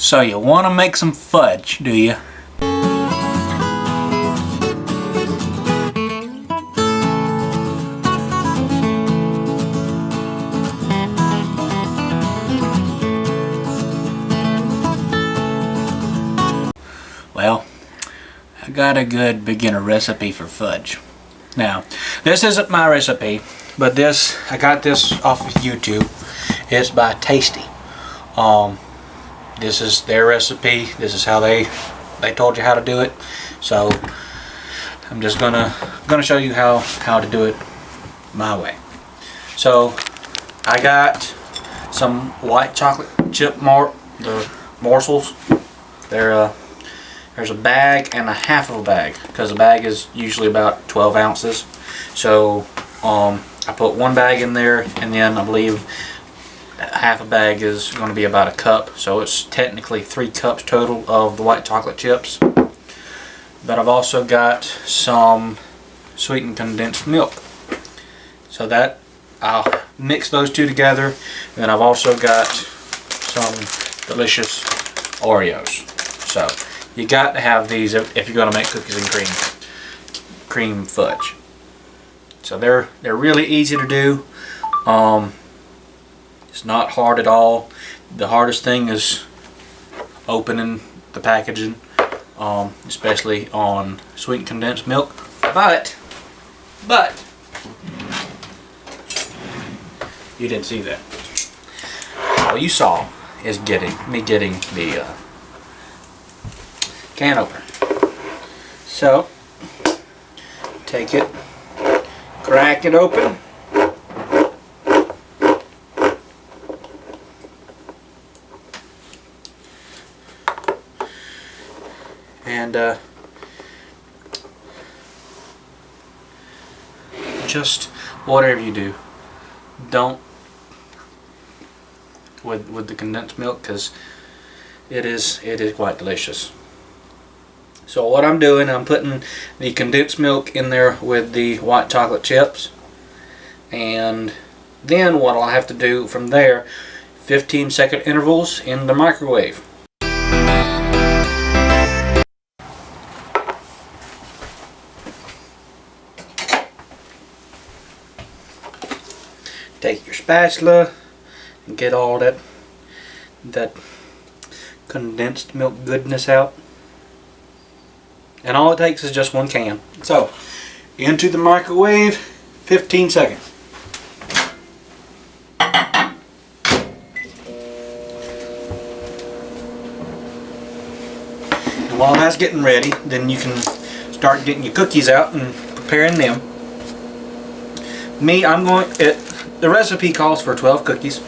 So you want to make some fudge, do you? Well, I got a good beginner recipe for fudge. Now, this isn't my recipe, but I got this off of YouTube. It's by Tasty. This is their recipe. This is how they told you how to do it. So I'm just gonna show you how to do it my way. So I got some white chocolate chip the morsels. There's a bag and a half of a bag, because a bag is usually about 12 ounces. So I put one bag in there, and then I believe half a bag is going to be about a cup. So it's technically 3 cups total of the white chocolate chips. But I've also got some sweetened condensed milk. So that I'll mix those two together. And then I've also got some delicious Oreos. So you got to have these if you're going to make cookies and cream fudge. So they're really easy to do. It's not hard at all. The hardest thing is opening the packaging, especially on sweetened condensed milk. But you didn't see that. All you saw is me getting the can opener. So take it, crack it open. And just whatever you do, don't with the condensed milk, because it is quite delicious. So what I'm doing, I'm putting the condensed milk in there with the white chocolate chips, and then what I'll have to do from there, 15-second intervals in the microwave. Take your spatula and get all that condensed milk goodness out. And all it takes is just one can. So, into the microwave, 15 seconds. And while that's getting ready, then you can start getting your cookies out and preparing them. The recipe calls for 12 cookies.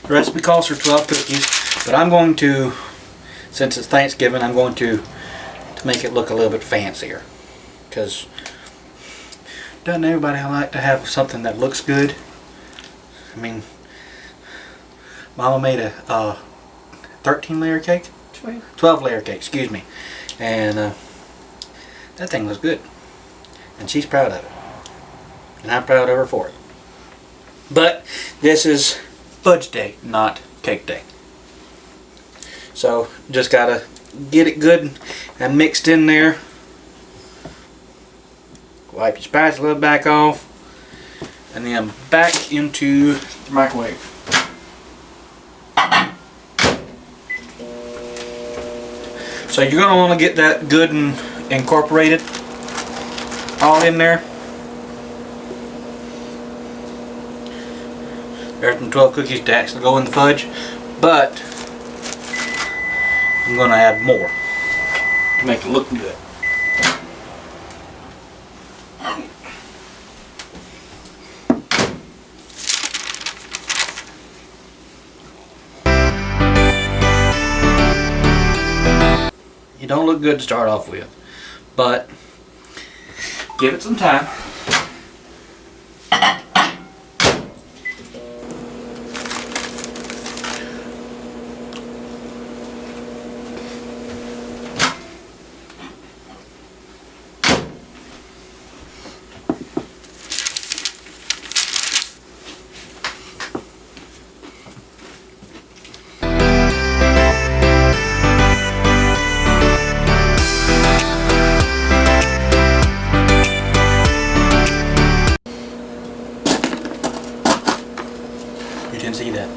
The recipe calls for 12 cookies, but I'm going to, since it's Thanksgiving, I'm going to make it look a little bit fancier. Because doesn't everybody like to have something that looks good? I mean, Mama made a 13-layer cake? 12-layer cake, excuse me. And that thing was good, and she's proud of it, and I'm proud of her for it. But this is fudge day, not cake day. So just gotta get it good and mixed in there. Wipe your spatula back off, and then back into the microwave. So you're gonna want to get that good and incorporated all in there. There's some 12 cookies to actually go in the fudge, but I'm going to add more to make it look good. You don't look good to start off with, but give it some time. can see that.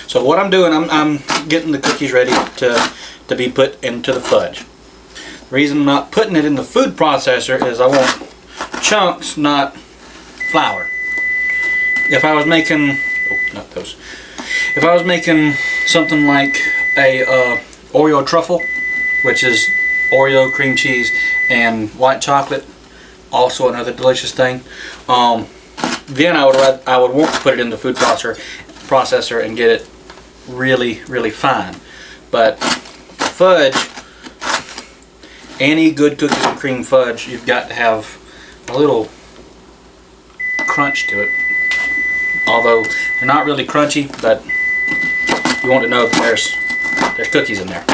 So what I'm doing, I'm getting the cookies ready to be put into the fudge. The reason I'm not putting it in the food processor is I want chunks, not flour. If I was making, oh, not those. If I was making something like a Oreo truffle, which is Oreo, cream cheese, and white chocolate, also another delicious thing, then I would want to put it in the food processor and get it really fine. But fudge, any good cookies and cream fudge, you've got to have a little crunch to it. Although they're not really crunchy, but you want to know that there's cookies in there.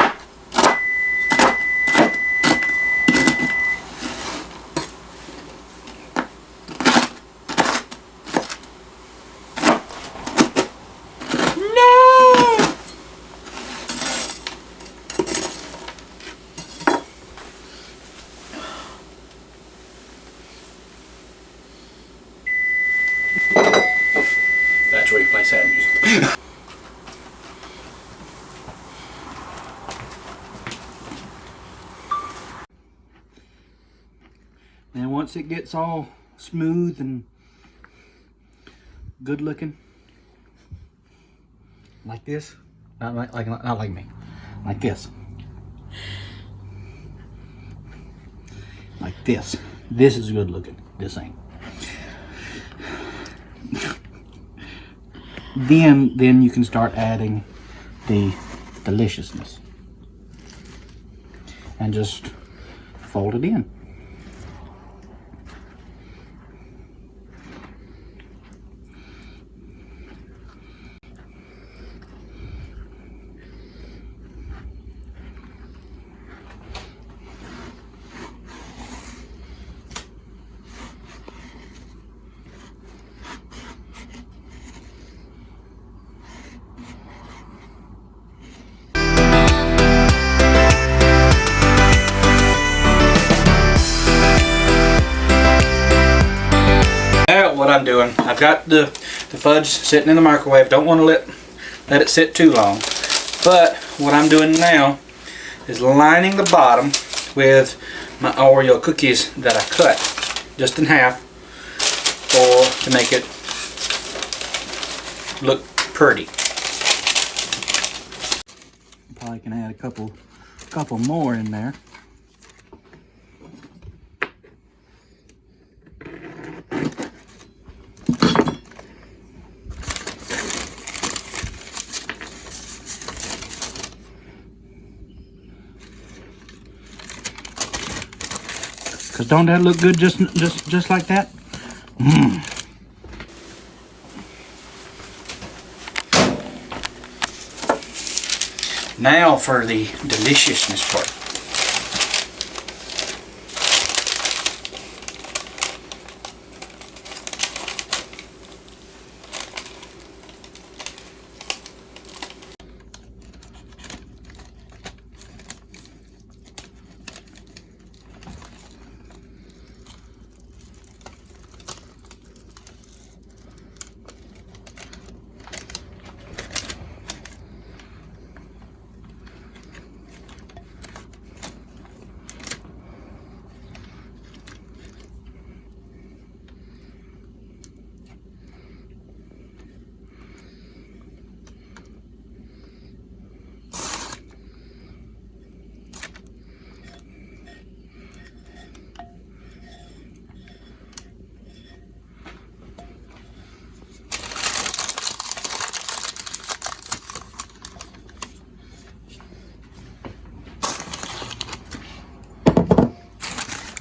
That's where you play sad music. And once it gets all smooth and good looking, like this, not like me, like this, like this. This is good looking. This ain't. Then you can start adding the deliciousness and just fold it in. What I'm doing, I've got the fudge sitting in the microwave. Don't want to let it sit too long. But what I'm doing now is lining the bottom with my Oreo cookies that I cut just in half to make it look pretty. Probably can add a couple more in there. Cause don't that look good just like that? Now for the deliciousness part.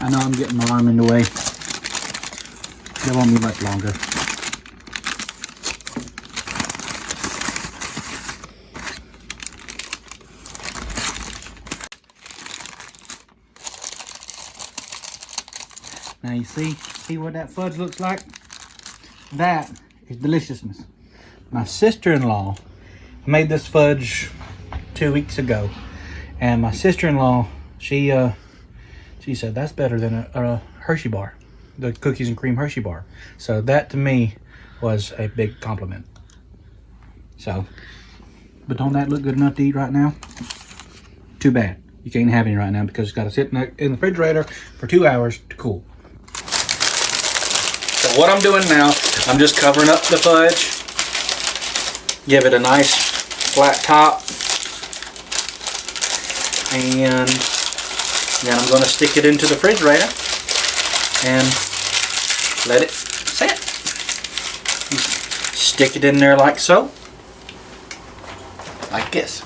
I know I'm getting my arm in the way. It won't be much longer. Now you see what that fudge looks like? That is deliciousness. my sister-in-law, I made this fudge 2 weeks ago, and my sister-in-law, she said that's better than a Hershey bar, the cookies and cream Hershey bar. So that to me was a big compliment. So, but don't that look good enough to eat right now? Too bad. You can't have any right now because it's got to sit in the refrigerator for 2 hours to cool. So what I'm doing now, I'm just covering up the fudge. Give it a nice flat top. And then I'm going to stick it into the refrigerator and let it set. Stick it in there like so. Like this.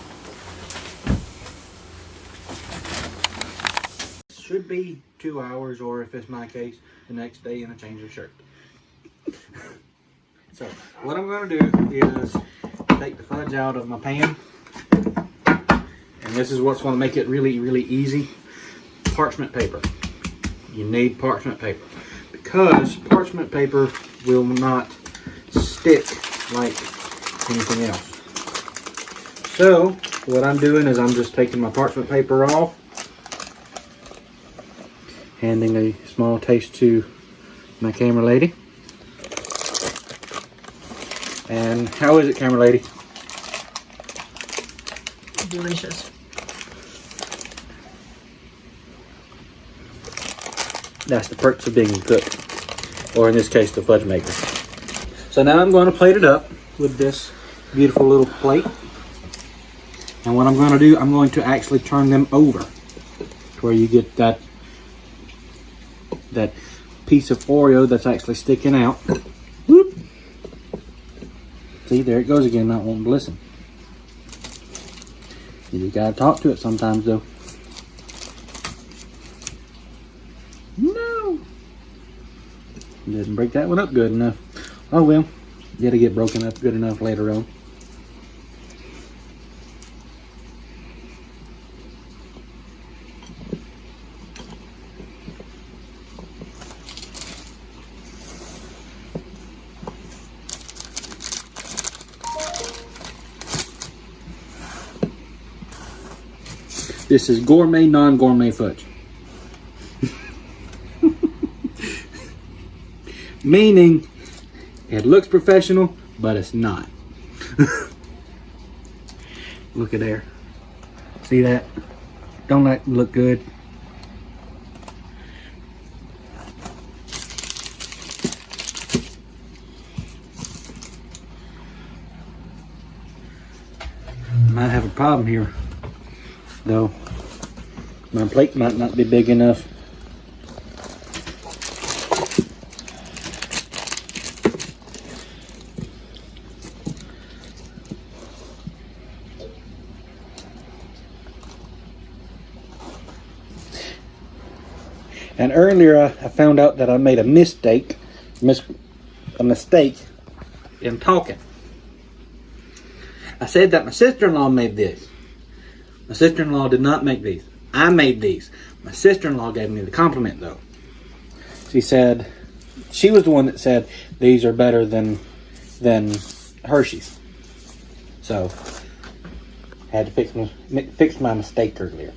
Should be 2 hours, or if it's my case, the next day, and a change of shirt. So what I'm going to do is take the fudge out of my pan, and this is what's going to make it really, really easy. Parchment paper. You need parchment paper because parchment paper will not stick like anything else. So what I'm doing is I'm just taking my parchment paper off, handing a small taste to my camera lady. And how is it, camera lady? Delicious. That's the perks of being a cook, or in this case, the fudge maker. So now I'm going to plate it up with this beautiful little plate. And what I'm going to do, I'm going to actually turn them over to where you get that piece of Oreo that's actually sticking out. Whoop. See, there it goes again, not wanting to listen. You gotta talk to it sometimes, though. No! Didn't break that one up good enough. Oh well, it'll get broken up good enough later on. This is gourmet, non-gourmet fudge. Meaning, it looks professional, but it's not. Look at there. See that? Don't that look good? Might have a problem here, though. My plate might not be big enough. And earlier I found out that I made a mistake in talking. I said that my sister-in-law made this. My sister-in-law did not make these. I made these. My sister-in-law gave me the compliment, though. She said, she was the one that said these are better than Hershey's. So, I had to fix my mistake earlier.